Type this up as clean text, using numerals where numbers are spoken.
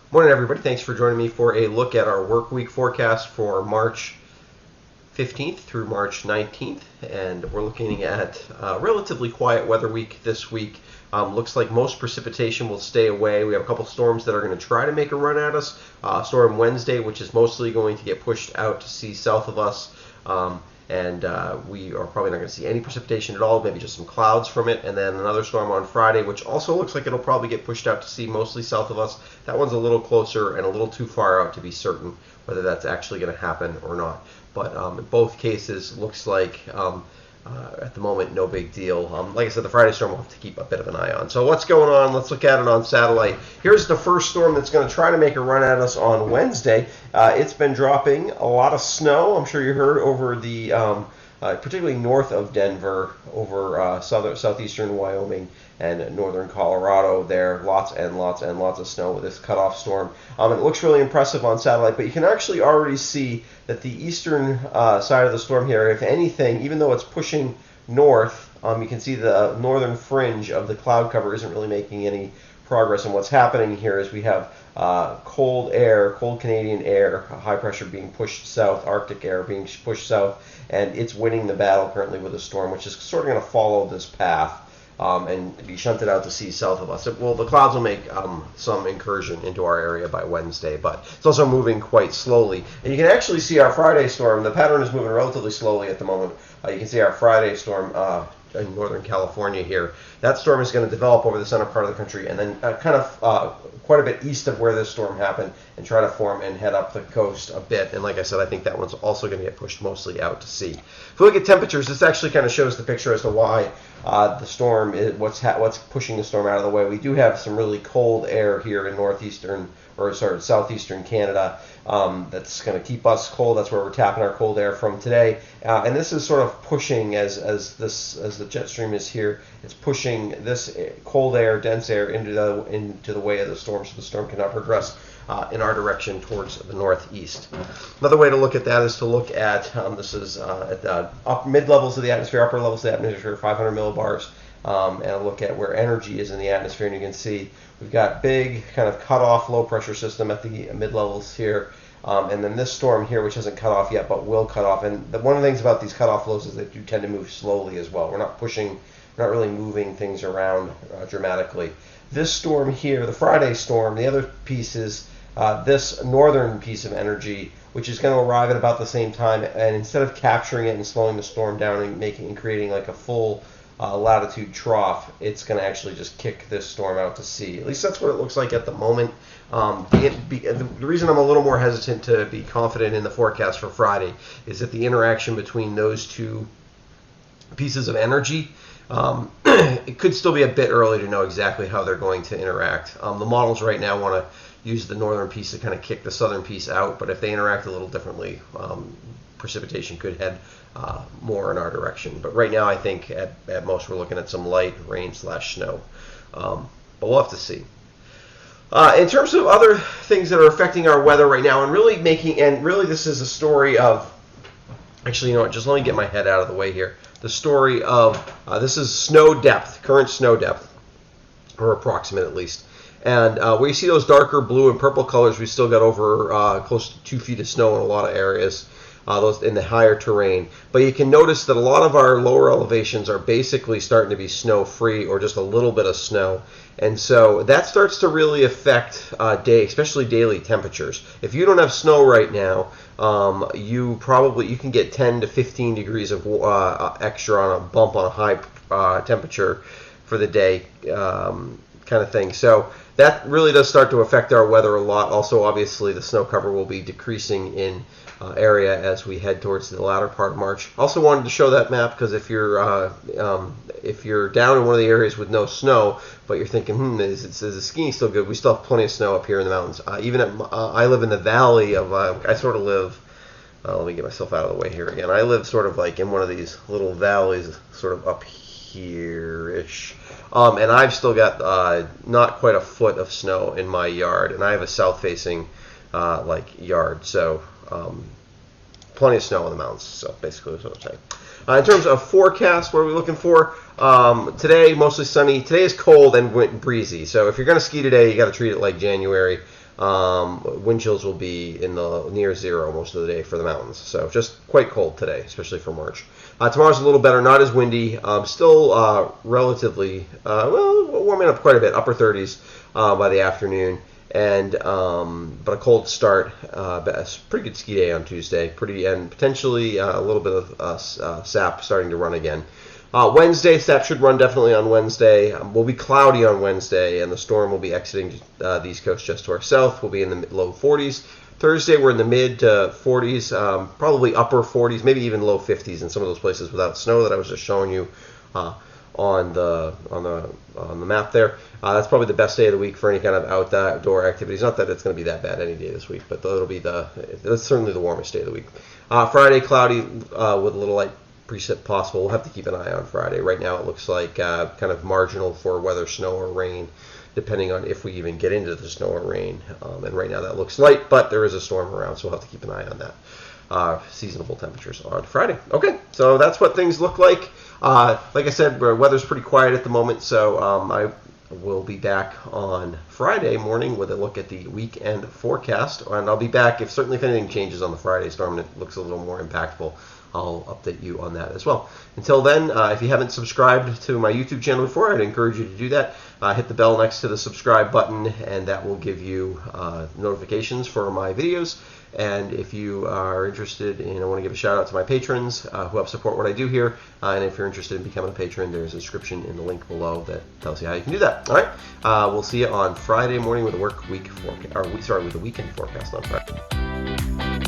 Morning, everybody. Thanks for joining me for a look at our work week forecast for March 15th through March 19th. And we're looking at a relatively quiet weather week this week. Looks like most precipitation will stay away. We have a couple storms that are going to try to make a run at us. Storm Wednesday, which is mostly going to get pushed out to sea south of us. And we are probably not going to see any precipitation at all, maybe just some clouds from it. And then another storm on Friday, which also looks like it'll probably get pushed out to sea, mostly south of us. That one's a little closer and a little too far out to be certain whether that's actually going to happen or not. But in both cases, looks like at the moment, no big deal. Like I said, the Friday storm we'll have to keep a bit of an eye on. So what's going on? Let's look at it on satellite. Here's the first storm that's going to try to make a run at us on Wednesday. It's been dropping a lot of snow. I'm sure you heard over the, particularly north of Denver, over southeastern Wyoming and northern Colorado there. Lots and lots and lots of snow with this cutoff storm. It looks really impressive on satellite, but you can actually already see that the eastern side of the storm here, if anything, even though it's pushing north, you can see the northern fringe of the cloud cover isn't really making any progress. And what's happening here is we have cold Canadian air, high pressure being pushed south, Arctic air being pushed south, and it's winning the battle currently with the storm, which is sort of going to follow this path. And be shunted out to sea south of us. Well, the clouds will make some incursion into our area by Wednesday, but it's also moving quite slowly. And you can actually see our Friday storm. The pattern is moving relatively slowly at the moment. You can see our Friday storm in Northern California here. That storm is going to develop over the center part of the country and then quite a bit east of where this storm happened and try to form and head up the coast a bit. And like I said, I think that one's also going to get pushed mostly out to sea. If we look at temperatures, this actually kind of shows the picture as to why the storm is what's pushing the storm out of the way. We do have some really cold air here in southeastern Canada that's going to keep us cold. That's where we're tapping our cold air from today. And this is sort of pushing as the jet stream is here. It's pushing this cold air, dense air into the way of the storm, so the storm cannot progress in our direction towards the northeast. Another way to look at that is to look at this is at the mid levels of the atmosphere, upper levels of the atmosphere, 500 millibars, and look at where energy is in the atmosphere. And you can see we've got big kind of cut-off low pressure system at the mid levels here. And then this storm here, which hasn't cut off yet, but will cut off. And one of the things about these cut-off lows is that you tend to move slowly as well. We're not really moving things around dramatically. This storm here, the Friday storm, the other piece is this northern piece of energy, which is going to arrive at about the same time. And instead of capturing it and slowing the storm down and creating like a full latitude trough, it's going to actually just kick this storm out to sea. At least that's what it looks like at the moment. The reason I'm a little more hesitant to be confident in the forecast for Friday is that the interaction between those two pieces of energy, it could still be a bit early to know exactly how they're going to interact. The models right now want to use the northern piece to kind of kick the southern piece out, but if they interact a little differently, precipitation could head more in our direction. But right now I think at most we're looking at some light rain/snow. But we'll have to see. In terms of other things that are affecting our weather right now, and really this is a story of, actually, you know what, just let me get my head out of the way here. The story of, this is snow depth, current snow depth, or approximate at least. And where you see those darker blue and purple colors, we still got over close to 2 feet of snow in a lot of areas, those in the higher terrain. But you can notice that a lot of our lower elevations are basically starting to be snow-free or just a little bit of snow. And so that starts to really affect especially daily temperatures. If you don't have snow right now, you can get 10 to 15 degrees of extra on a bump on a high temperature for the day, kind of thing. So that really does start to affect our weather a lot. Also, obviously, the snow cover will be decreasing in area as we head towards the latter part of March. Also wanted to show that map because if you're down in one of the areas with no snow, but you're thinking, is the skiing still good? We still have plenty of snow up here in the mountains. I live in the valley of. I sort of live. Let me get myself out of the way here again. I live sort of like in one of these little valleys, sort of up here-ish. And I've still got not quite a foot of snow in my yard, and I have a south-facing yard, so plenty of snow in the mountains. So basically, that's what I'm saying. In terms of forecast, what are we looking for? Today, mostly sunny. Today is cold and breezy, so if you're going to ski today, you got to treat it like January. Wind chills will be in the near zero most of the day for the mountains. So just quite cold today, especially for March. Tomorrow's a little better, not as windy, still relatively, warming up quite a bit, upper 30s by the afternoon. And but a cold start. Pretty good ski day on Tuesday. And potentially a little bit of sap starting to run again. Wednesday, sap should run definitely on Wednesday. Will be cloudy on Wednesday, and the storm will be exiting the East Coast just to our south. We'll be in the low 40s. Thursday, we're in the mid 40s, probably upper 40s, maybe even low 50s in some of those places without snow that I was just showing you on the map there. That's probably the best day of the week for any kind of outdoor activities. Not that it's going to be that bad any day this week, but that's certainly the warmest day of the week. Friday, cloudy with a little light precip possible. We'll have to keep an eye on Friday. Right now, it looks like kind of marginal for whether snow or rain, depending on if we even get into the snow or rain. And right now, that looks light, but there is a storm around, so we'll have to keep an eye on that. Seasonable temperatures on Friday. Okay, so that's what things look like. Like I said, weather's pretty quiet at the moment, so I will be back on Friday morning with a look at the weekend forecast, and I'll be back if anything changes on the Friday storm and it looks a little more impactful. I'll update you on that as well. Until then, if you haven't subscribed to my YouTube channel before, I'd encourage you to do that. Hit the bell next to the subscribe button, and that will give you notifications for my videos. And if you are interested I want to give a shout out to my patrons who help support what I do here. And if you're interested in becoming a patron, there's a description in the link below that tells you how you can do that. All right. We'll see you on Friday morning with a with the weekend forecast on Friday.